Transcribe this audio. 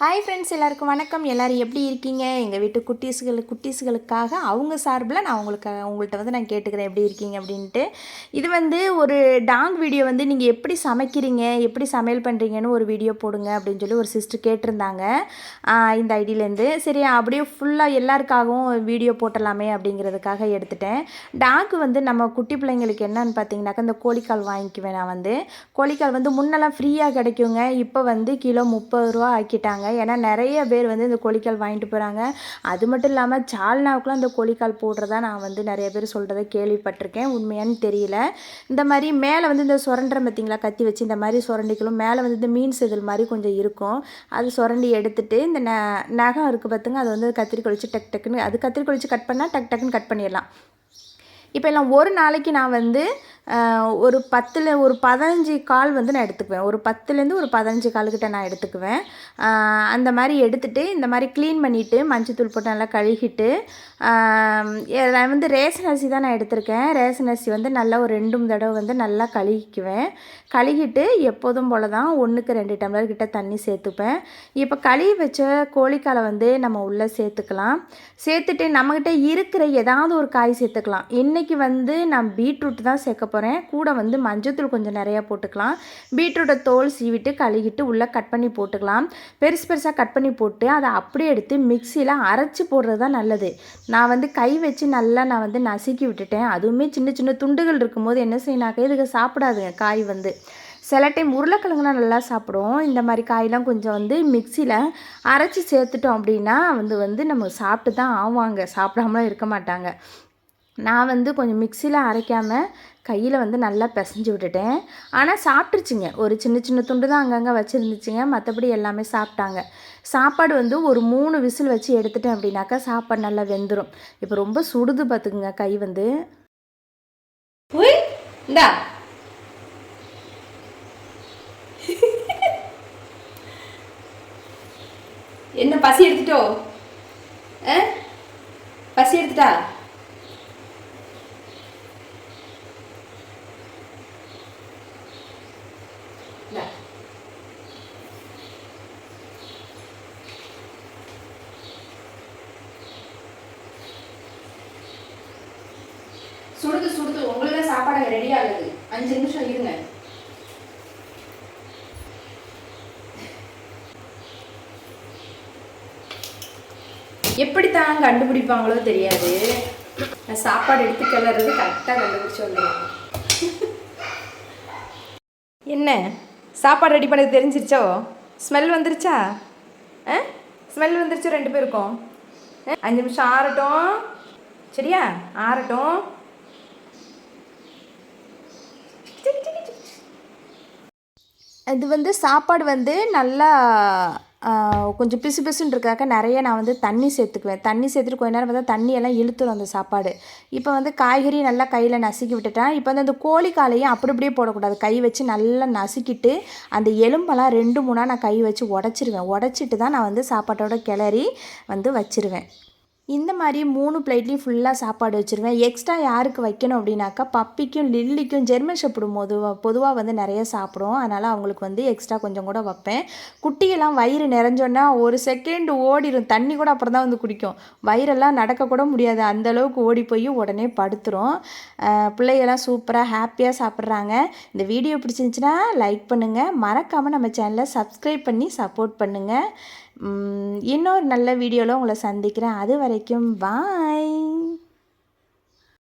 Hi friends, எல்லாருக்கும் வணக்கம். எல்லோரும் எப்படி இருக்கீங்க? எங்கள் வீட்டு குட்டீஸுகளுக்காக அவங்க சார்பில் நான் உங்கள்கிட்ட நான் கேட்டுக்கிறேன் எப்படி இருக்கீங்க அப்படின்ட்டு. இது ஒரு டாங் வீடியோ நீங்கள் எப்படி சமைக்கிறீங்க, எப்படி சமையல் பண்ணுறீங்கன்னு ஒரு வீடியோ போடுங்க அப்படின்னு சொல்லி ஒரு சிஸ்டர் கேட்டிருந்தாங்க இந்த ஐடியிலேருந்து. சரி, அப்படியே ஃபுல்லாக எல்லாருக்காகவும் வீடியோ போட்டலாமே அப்படிங்கிறதுக்காக எடுத்துட்டேன். டாக்கு நம்ம குட்டி பிள்ளைங்களுக்கு என்னன்னு பார்த்தீங்கன்னாக்கா, இந்த கோழிக்கால் வாங்கிக்குவேன். நான் கோழிக்கால் முன்னெல்லாம் ஃப்ரீயாக கிடைக்குங்க. இப்போ கிலோ 30 ரூபா ஆக்கிட்டாங்க. ஏன்னா நிறைய பேர் இந்த கோழிக்கால் வாங்கிட்டு போகிறாங்க. அது மட்டும் இல்லாமல் சால்னாவுக்குலாம் இந்த கோழிக்கால் போடுறதா நான் நிறைய பேர் சொல்கிறத கேள்விப்பட்டிருக்கேன். உண்மையானு தெரியல. இந்த மாதிரி மேலே இந்த சுரண்டை பார்த்திங்களா, கத்தி வச்சு இந்த மாதிரி சுரண்டிக்கலும் மேலே இந்த மீன் செதில் மாதிரி கொஞ்சம் இருக்கும். அது சுரண்டி எடுத்துகிட்டு இந்த நகம் இருக்குது பார்த்துங்க, அது கத்திரிக்கோள் வச்சு டக் டக்குன்னு, அது கத்திரிக்கோள் வச்சு கட் பண்ணால் டக் டக்குன்னு கட் பண்ணிடலாம். இப்போ எல்லாம் ஒரு நாளைக்கு நான் ஒரு 15 கால் நான் எடுத்துக்குவேன். ஒரு 10லேருந்து ஒரு 15 கால்கிட்ட நான் எடுத்துக்குவேன். அந்த மாதிரி எடுத்துகிட்டு இந்த மாதிரி க்ளீன் பண்ணிவிட்டு மஞ்சத்தூள் போட்டு நல்லா கழுகிட்டு, நான் ரேஷன் அரிசி தான் நான் எடுத்திருக்கேன். ரேஷன் அரிசி நல்லா ஒரு 2 தடவை நல்லா கழுகிக்குவேன். கழுகிட்டு எப்போதும் போல் தான் 1க்கு 2 டம்ளர் கிட்ட தண்ணி சேர்த்துப்பேன். இப்போ கழுவி வச்ச கோழிக்காலை நம்ம உள்ளே சேர்த்துக்கலாம். சேர்த்துட்டு நம்மக்கிட்ட இருக்கிற ஏதாவது ஒரு காய் சேர்த்துக்கலாம். இன்றைக்கி நான் பீட்ரூட் தான் சேர்க்க போகிறேன். கூட மஞ்சத்தூள் கொஞ்சம் நிறையா போட்டுக்கலாம். பீட்ரூட்டை தோல் சீவிட்டு கழுகிட்டு உள்ளே கட் பண்ணி போட்டுக்கலாம். பெருசாக கட் பண்ணி போட்டு அதை அப்படியே எடுத்து மிக்சியில் அரைச்சி போடுறது தான் நல்லது. நான் கை வச்சு நல்லா நான் நசுக்கி விட்டுட்டேன். அதுவுமே சின்ன சின்ன துண்டுகள் இருக்கும்போது என்ன செய்யினாக்கா, இதுக்கு சாப்பிடாதுங்க காய். சில டைம் உருளைக்கிழங்குனா நல்லா சாப்பிடும். இந்த மாதிரி காயெலாம் கொஞ்சம் மிக்சியில் அரைச்சி சேர்த்துட்டோம் அப்படின்னா நம்ம சாப்பிட்டு தான் ஆவாங்க, சாப்பிடாமலாம் இருக்க மாட்டாங்க. நான் கொஞ்சம் மிக்சியில் அரைக்காமல் கையில் நல்லா பிசைஞ்சு விட்டுட்டேன். ஆனால் சாப்பிட்ருச்சுங்க. ஒரு சின்ன சின்ன துண்டு தான் அங்கங்கே வச்சுருந்துச்சுங்க. மற்றபடி எல்லாமே சாப்பிட்டாங்க. சாப்பாடு ஒரு 3 விசில் வச்சு எடுத்துட்டேன் அப்படின்னாக்கா சாப்பாடு நல்லா வெந்துடும். இப்போ ரொம்ப சுடுது பார்த்துக்குங்க கை. இந்தா என்ன பசி எடுத்துட்டோ? பசி எடுத்துட்டா? சுடுது உங்களுக்கு சாப்பாடு ரெடி ஆகுது. 5 நிமிஷம் இருங்க. எப்படித்தான் கண்டுபிடிப்பாங்களோ தெரியாது. நான் சாப்பாடு எடுத்து கிளறது கரெக்டாக கண்டுபிடிச்சி வந்துடுவாங்க. என்ன சாப்பாடு ரெடி பண்ணது தெரிஞ்சிருச்சோ? ஸ்மெல் வந்துருச்சா? ஸ்மெல் வந்துருச்சு 2 பேருக்கும். 5 நிமிஷம் ஆறட்டும். சரியா? ஆறட்டும். இது சாப்பாடு நல்லா கொஞ்சம் பிசு பிசுன்னு இருக்காக்க நிறைய நான் தண்ணி சேர்த்துக்குவேன். தண்ணி சேர்த்துட்டு கொஞ்ச நேரம் தண்ணியெல்லாம் இழுத்துடும் அந்த சாப்பாடு. இப்போ காய்கறி நல்லா கையில் நசுக்கி விட்டுட்டேன். இப்போ அந்த கோழிக்காலையும் அப்படி அப்படியே போடக்கூடாது. கை வச்சு நல்லா நசுக்கிட்டு அந்த எலும்பெல்லாம் 2 3 நான் கை வச்சு உடச்சிருவேன். உடச்சிட்டு தான் நான் சாப்பாட்டோட கிளறி வச்சுருவேன். இந்த மாதிரி 3 பிளேட்லேயும் ஃபுல்லாக சாப்பாடு வச்சுருவேன். எக்ஸ்ட்ரா யாருக்கு வைக்கணும் அப்படின்னாக்கா, பப்பிக்கும் லில்லிக்கும் ஜெர்மன் ஷெப்பர்டு பொதுவாக நிறைய சாப்பிடும். அதனால் அவங்களுக்கு எக்ஸ்ட்ரா கொஞ்சம் கூட வைப்பேன். குட்டியெல்லாம் வயிறு நிறைஞ்சோன்னா ஒரு செகண்ட் ஓடிடும். தண்ணி கூட அப்புறம் தான் குடிக்கும். வயிறெல்லாம் நடக்கக்கூட முடியாது, அந்தளவுக்கு ஓடி போய் உடனே படுத்துரும். பிள்ளைகள்லாம் சூப்பராக ஹாப்பியாக சாப்பிட்றாங்க. இந்த வீடியோ பிடிச்சிருந்துச்சின்னா லைக் பண்ணுங்கள். மறக்காமல் நம்ம சேனலை சப்ஸ்கிரைப் பண்ணி சப்போர்ட் பண்ணுங்கள். இன்னொரு நல்ல வீடியோவில் உங்களை சந்திக்கிறேன். அது வரைக்கும் பாய்.